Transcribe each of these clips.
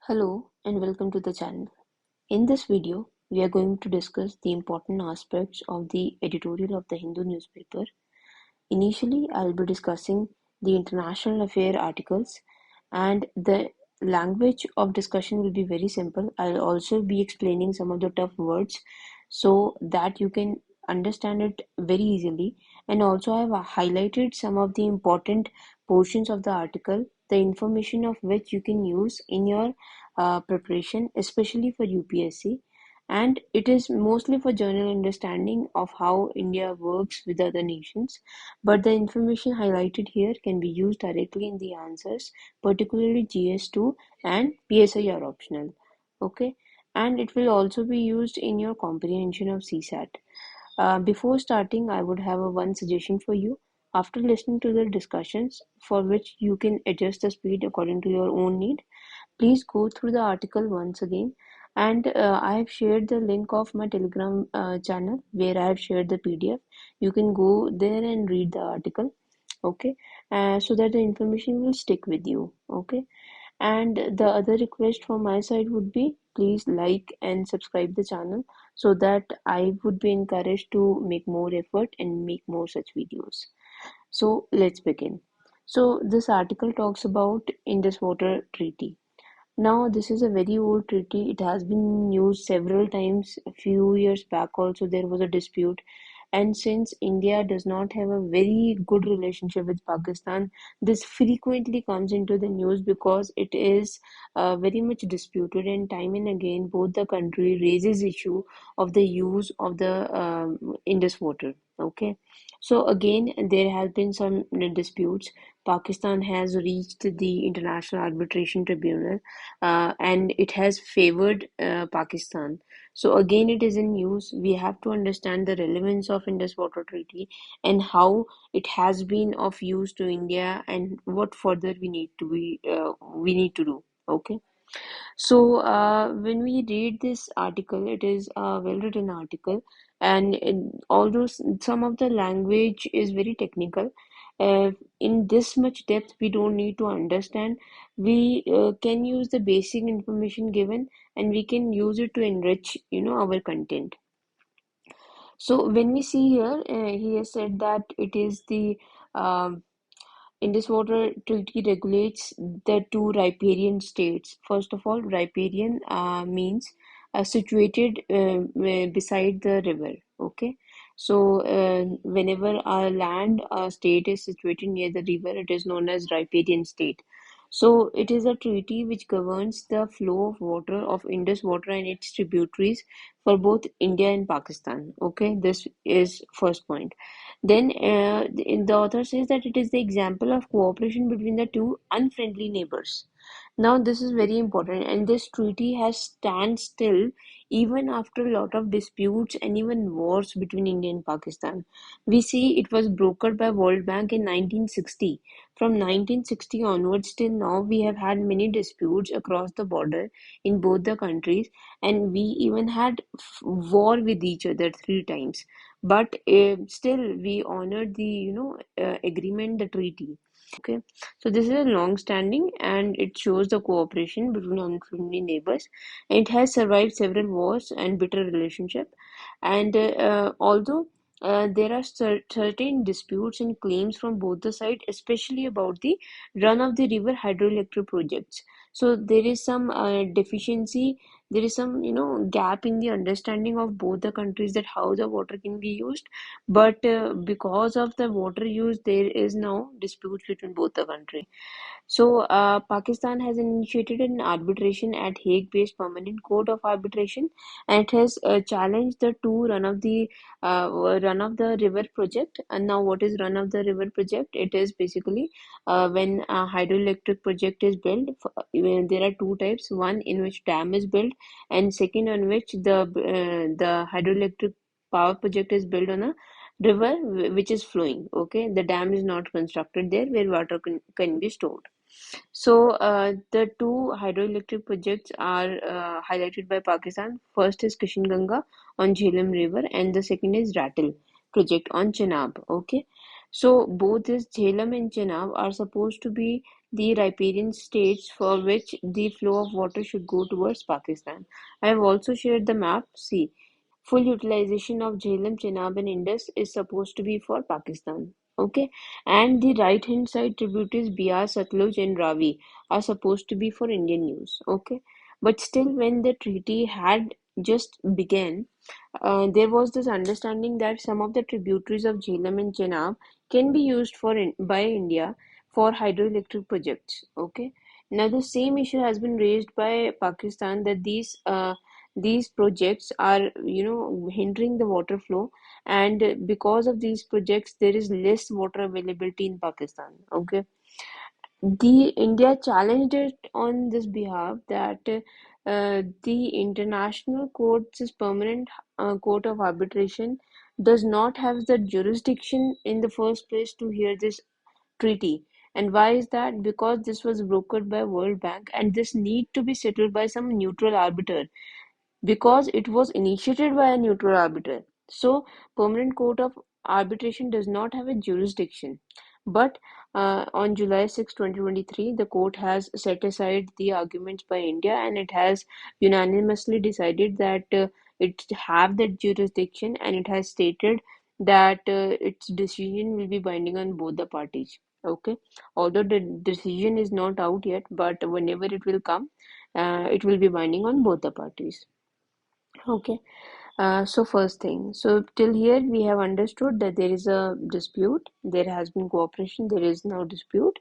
Hello and welcome to the channel. In this video, we are going to discuss the important aspects of the editorial of the Hindu newspaper. Initially, I'll be discussing the international affair articles, and the language of discussion will be very simple. I'll also be explaining some of the tough words so that you can understand it very easily. And also, I've highlighted some of the important portions of the article, the information of which you can use in your preparation, especially for UPSC, and it is mostly for general understanding of how India works with other nations, but the information highlighted here can be used directly in the answers, particularly GS2 and PSI are optional. Okay, and it will also be used in your comprehension of CSAT. Before starting, I would have one suggestion for you. After listening to the discussions, for which you can adjust the speed according to your own need, please go through the article once again, and I have shared the link of my Telegram channel where I have shared the PDF. You can go there and read the article, okay, so that the information will stick with you, okay. And the other request from my side would be please like and subscribe the channel so that I would be encouraged to make more effort and make more such videos. So let's begin. So this article talks about Indus Water Treaty. Now, this is a very old treaty. It has been used several times. A few years back, also, there was a dispute. And since India does not have a very good relationship with Pakistan, this frequently comes into the news because it is very much disputed. And time and again, both the country raises issue of the use of the Indus water. Okay, so again, there have been some disputes. Pakistan has reached the International Arbitration Tribunal, and it has favored Pakistan. So again, it is in use. We have to understand the relevance of Indus Water Treaty and how it has been of use to India and what further we need to do. Okay. So when we read this article, it is a well-written article, and although some of the language is very technical, in this much depth we don't need to understand. We can use the basic information given, and we can use it to enrich, our content. So when we see here, he has said that it is the um Indus Water Treaty regulates the two riparian states. First of all, riparian means situated beside the river. Okay, so whenever a land state is situated near the river, it is known as riparian state. So it is a treaty which governs the flow of water of Indus water and its tributaries for both India and Pakistan. Okay, this is first point. Then the author says that it is the example of cooperation between the two unfriendly neighbors. Now this is very important, and this treaty has stand still even after a lot of disputes and even wars between India and Pakistan. We see it was brokered by World Bank in 1960. From 1960 onwards till now, we have had many disputes across the border in both the countries, and we even had war with each other three times, but still we honored the agreement, the treaty. Okay, so this is a long standing, and it shows the cooperation between unfriendly neighbors. It has survived several wars and bitter relationship, and although there are certain disputes and claims from both the sides, especially about the run of the river hydroelectric projects. So there is some deficiency, there is some gap in the understanding of both the countries that how the water can be used, but because of the water use there is now disputes between both the country. So, Pakistan has initiated an arbitration at Hague-based Permanent Court of Arbitration, and it has challenged the two run of the river project. And now, what is run of the river project? It is basically when a hydroelectric project is built. There are two types: one in which dam is built, and second on which the hydroelectric power project is built on a river which is flowing. Okay, the dam is not constructed there where water can be stored. So the two hydroelectric projects are highlighted by Pakistan. First is Ganga on Jhelum River, and the second is Ratel project on Chenab. Okay, So both this Jhelum and Chenab are supposed to be the riparian states for which the flow of water should go towards Pakistan. I have also shared the map. See, full utilization of Jhelum, Chenab, and Indus is supposed to be for Pakistan. Okay, and the right hand side tributaries Biar, Satluj, and Ravi are supposed to be for Indian use. Okay, but still, when the treaty had just began, there was this understanding that some of the tributaries of Jhelum and Chenab can be used by India for hydroelectric projects. Okay. Now the same issue has been raised by Pakistan that these projects are hindering the water flow, and because of these projects there is less water availability in Pakistan. Okay, the India challenged it on this behalf that the International Court's permanent court of arbitration does not have the jurisdiction in the first place to hear this treaty. And why is that? Because this was brokered by World Bank and this need to be settled by some neutral arbiter because it was initiated by a neutral arbiter. So, Permanent Court of Arbitration does not have a jurisdiction. But on July 6, 2023, the court has set aside the arguments by India and it has unanimously decided that it have that jurisdiction, and it has stated that its decision will be binding on both the parties. Okay, although the decision is not out yet, but whenever it will come, it will be binding on both the parties. Okay, so first thing, so till here we have understood that there is a dispute, there has been cooperation, there is no dispute,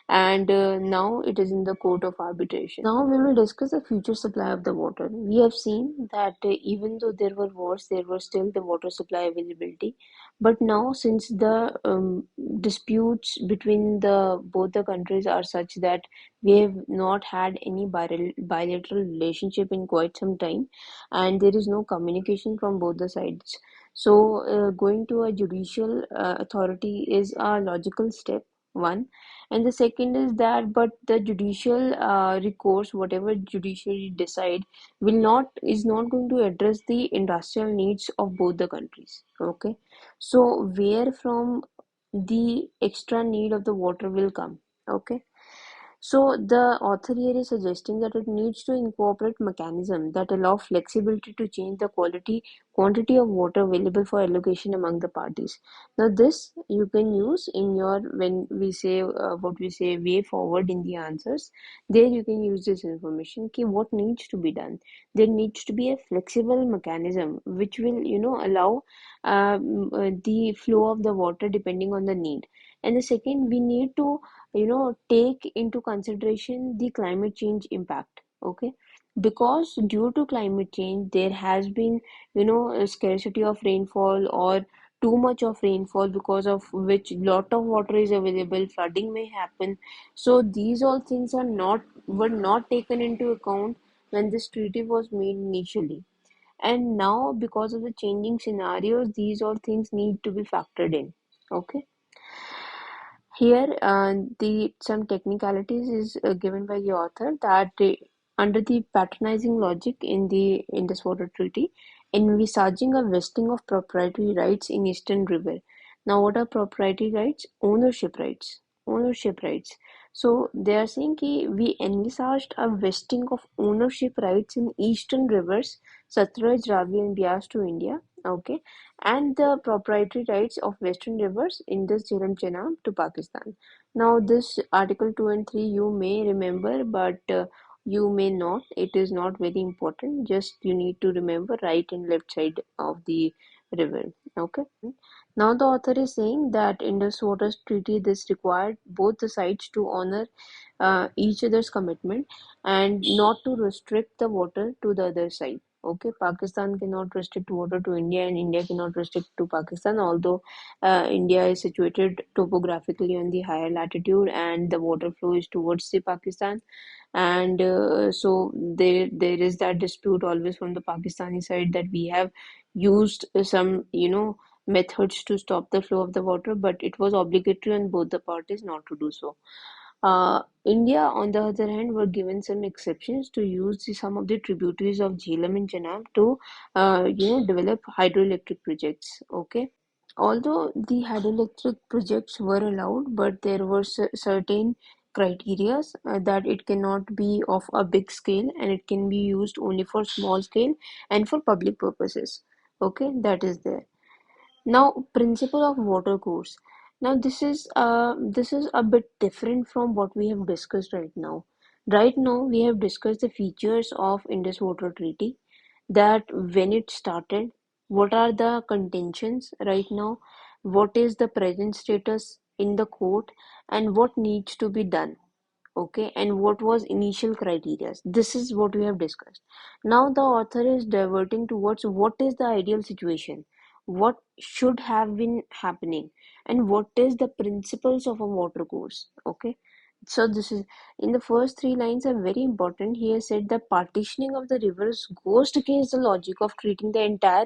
and now it is in the court of arbitration. Now we will discuss the future supply of the water. We have seen that even though there were wars, there was still the water supply availability. But now, since the disputes between the both the countries are such that we have not had any bilateral relationship in quite some time, and there is no communication from both the sides. So, going to a judicial authority is a logical step, one. And the second is that, but the judicial recourse, whatever judiciary decide, is not going to address the industrial needs of both the countries. Okay, so where from the extra need of the water will come? Okay, so the author here is suggesting that it needs to incorporate mechanism that allow flexibility to change the quantity of water available for allocation among the parties. Now this you can use in your when we say what we say way forward in the answers. There you can use this information. Okay, what needs to be done? There needs to be a flexible mechanism which will allow the flow of the water depending on the need. And the second, we need to take into consideration the climate change impact. Okay, because due to climate change there has been a scarcity of rainfall or too much of rainfall, because of which lot of water is available, flooding may happen. So these all things were not taken into account when this treaty was made initially, and now because of the changing scenarios these all things need to be factored in. Okay, here, the some technicalities is given by the author that under the patronizing logic in the Indus Water Treaty, envisaging a vesting of proprietary rights in Eastern River. Now, what are proprietary rights? Ownership rights. Ownership rights. So they are saying कि we envisaged a vesting of ownership rights in Eastern rivers, Satluj, Ravi, and Bias to India. Okay, and the proprietary rights of western rivers Indus, Jhelum, Chenab to Pakistan. Now, this Article 2 and 3 you may remember, but you may not. It is not very important. Just you need to remember right and left side of the river. Okay. Now, the author is saying that Indus Waters Treaty this required both the sides to honor each other's commitment and not to restrict the water to the other side. Okay, Pakistan cannot restrict water to India, and India cannot restrict to Pakistan. Although India is situated topographically on the higher latitude, and the water flow is towards the Pakistan, and so there is that dispute always from the Pakistani side that we have used some methods to stop the flow of the water, but it was obligatory on both the parties not to do so. India, on the other hand, were given some exceptions to use some of the tributaries of Jhelum and Chenab to, develop hydroelectric projects. Okay. Although the hydroelectric projects were allowed, but there were certain criteria that it cannot be of a big scale and it can be used only for small scale and for public purposes. Okay, that is there. Now, principle of water course. Now, this is a bit different from what we have discussed right now. Right now, we have discussed the features of Indus Water Treaty, that when it started, what are the contentions right now, what is the present status in the court, and what needs to be done. Okay, and what was initial criteria. This is what we have discussed. Now the author is diverting towards what is the ideal situation, what should have been happening, and what is the principles of a water course. Okay, so this is, in the first three lines are very important. He has said the partitioning of the rivers goes against the logic of treating the entire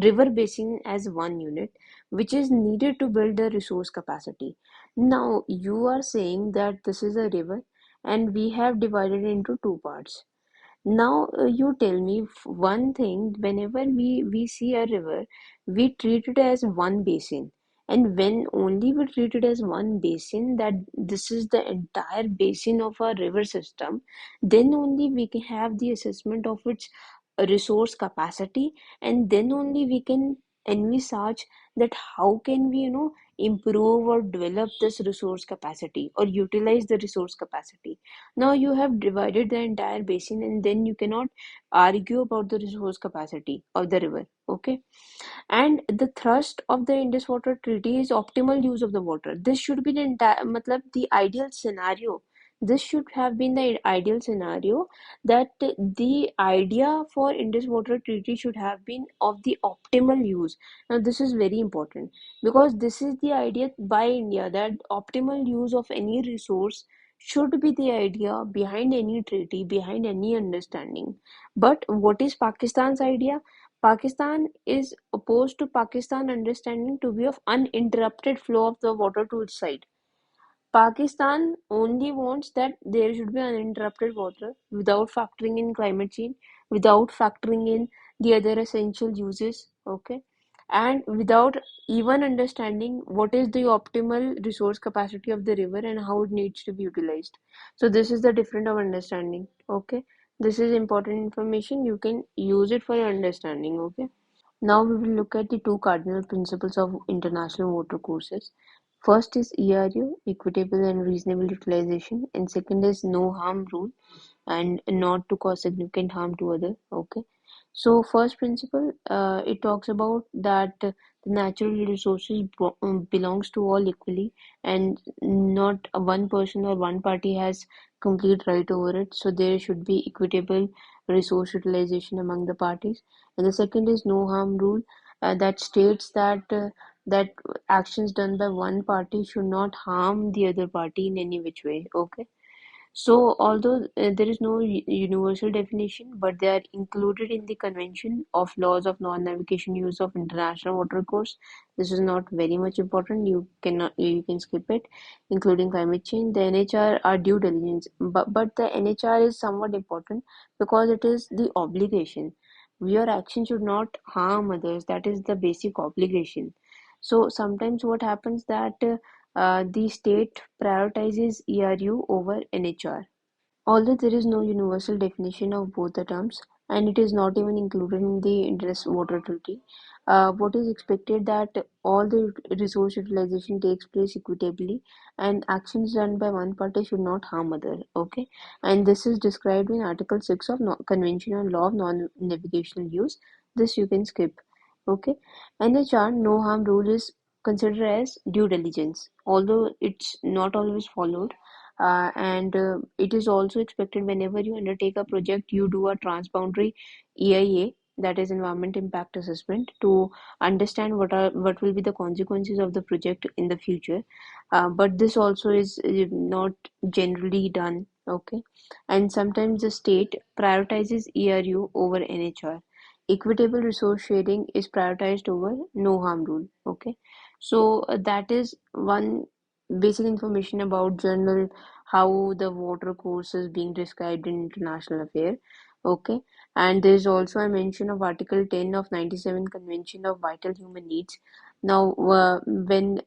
river basin as one unit, which is needed to build the resource capacity. Now you are saying that this is a river and we have divided into two parts. Now you tell me one thing, whenever we see a river, we treat it as one basin. And when only we treat it as one basin, that this is the entire basin of our river system, then only we can have the assessment of its resource capacity, and then only we can envisage that how can we, improve or develop this resource capacity or utilize the resource capacity. Now you have divided the entire basin and then you cannot argue about the resource capacity of the river. Okay. And the thrust of the Indus Water Treaty is optimal use of the water. This should be the entire, matlab, the ideal scenario. This should have been the ideal scenario, that the idea for Indus Water Treaty should have been of the optimal use. Now this is very important because this is the idea by India, that optimal use of any resource should be the idea behind any treaty, behind any understanding. But what is Pakistan's idea? Pakistan is opposed to Pakistan understanding to be of uninterrupted flow of the water to its side. Pakistan only wants that there should be uninterrupted water without factoring in climate change, without factoring in the other essential uses, okay, and without even understanding what is the optimal resource capacity of the river and how it needs to be utilized. So this is the difference of understanding, okay. This is important information. You can use it for your understanding, okay. Now we will look at the two cardinal principles of international water courses. First is ERU, equitable and reasonable utilization, and second is no harm rule, and not to cause significant harm to other. Okay. So first principle, it talks about that the natural resources belongs to all equally, and not one person or one party has complete right over it. So there should be equitable resource utilization among the parties. And the second is no harm rule, that states that actions done by one party should not harm the other party in any which way. Okay. So, although there is no universal definition, but they are included in the Convention of Laws of Non-Navigation Use of International Watercourse. This is not very much important. You can skip it, including climate change. The NHR are due diligence, but the NHR is somewhat important because it is the obligation. Your action should not harm others. That is the basic obligation. So sometimes what happens that the state prioritizes ERU over NHR. Although there is no universal definition of both the terms, and it is not even included in the Indus Water Treaty, what is expected that all the resource utilization takes place equitably, and actions done by one party should not harm other. Okay, and this is described in Article 6 of Convention on Law of Non-Navigational Use. This you can skip. Okay, NHR no harm rule is considered as due diligence, although it's not always followed, and it is also expected whenever you undertake a project, you do a transboundary EIA, that is Environment Impact Assessment, to understand what will be the consequences of the project in the future. But this also is not generally done. Okay, and sometimes the state prioritizes ERU over NHR. Equitable resource sharing is prioritized over no harm rule. Okay, so that is one basic information about general how the water course is being described in international affair. Okay, and there is also a mention of Article 10 of 97 Convention of Vital Human Needs. Now, when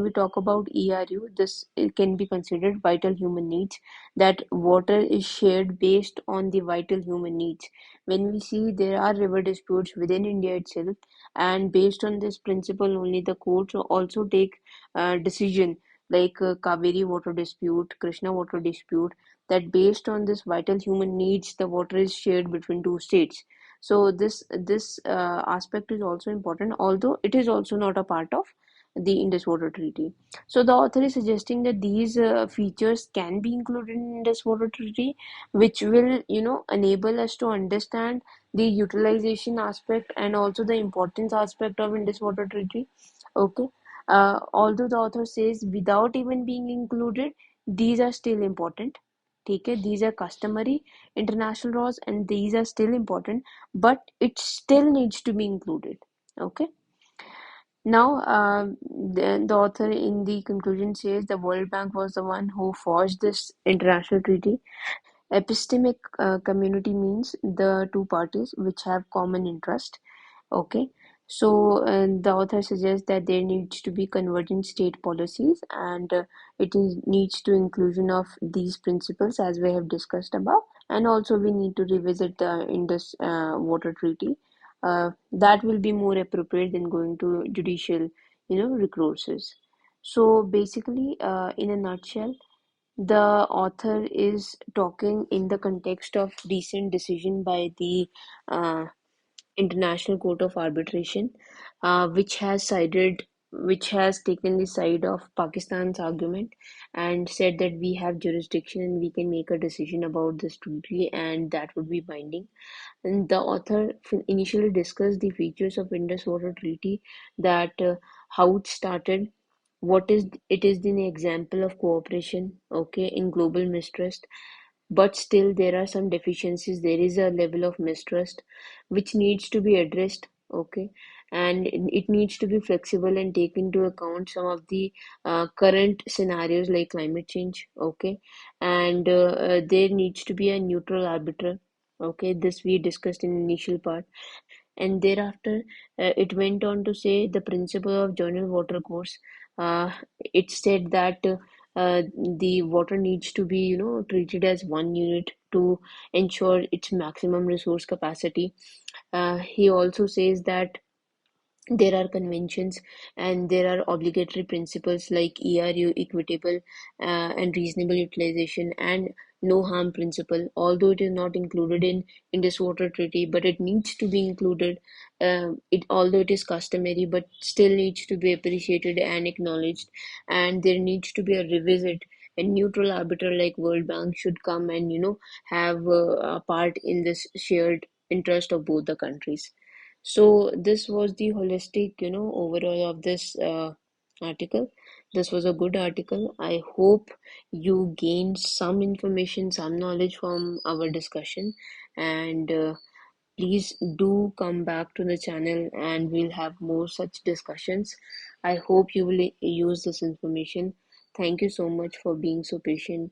we talk about ERU, this it can be considered vital human needs. That water is shared based on the vital human needs. When we see there are river disputes within India itself, and based on this principle only, the courts also take decision like Kaveri water dispute, Krishna water dispute. That based on this vital human needs, the water is shared between two states. So this aspect is also important, although it is also not a part of the Indus Water Treaty. So the author is suggesting that these features can be included in Indus Water Treaty, which will, enable us to understand the utilization aspect and also the importance aspect of Indus Water Treaty. Okay. Although the author says without even being included, these are still important. Okay, these are customary international laws and these are still important, but it still needs to be included. Okay. Now, the author in the conclusion says the World Bank was the one who forged this international treaty. Epistemic community means the two parties which have common interest. Okay. So the author suggests that there needs to be convergent state policies, and needs to inclusion of these principles as we have discussed above, and also we need to revisit the Indus Water Treaty. That will be more appropriate than going to judicial, recourses. So basically, in a nutshell, the author is talking in the context of recent decision by the uh, International Court of Arbitration, which has taken the side of Pakistan's argument and said that we have jurisdiction and we can make a decision about this treaty and that would be binding. And the author initially discussed the features of Indus Water Treaty, that how it started, what is it is an example of cooperation, okay, in global mistrust, but still there are some deficiencies. There is a level of mistrust which needs to be addressed, okay, and it needs to be flexible and take into account some of the current scenarios like climate change, okay, and there needs to be a neutral arbiter. Okay, this we discussed in initial part, and thereafter it went on to say the principle of journal water course. Uh, it said that the water needs to be, treated as one unit to ensure its maximum resource capacity. He also says that there are conventions and there are obligatory principles like ERU, equitable and reasonable utilization, and no harm principle. Although it is not included in Indus Water Treaty, but it needs to be included. It although it is customary, but still needs to be appreciated and acknowledged. And there needs to be a revisit. A neutral arbiter like World Bank should come and have a part in this shared interest of both the countries. So this was the holistic, overall of this article. This was a good article. I hope you gained some information, some knowledge from our discussion, and please do come back to the channel and we'll have more such discussions. I hope you will use this information. Thank you so much for being so patient.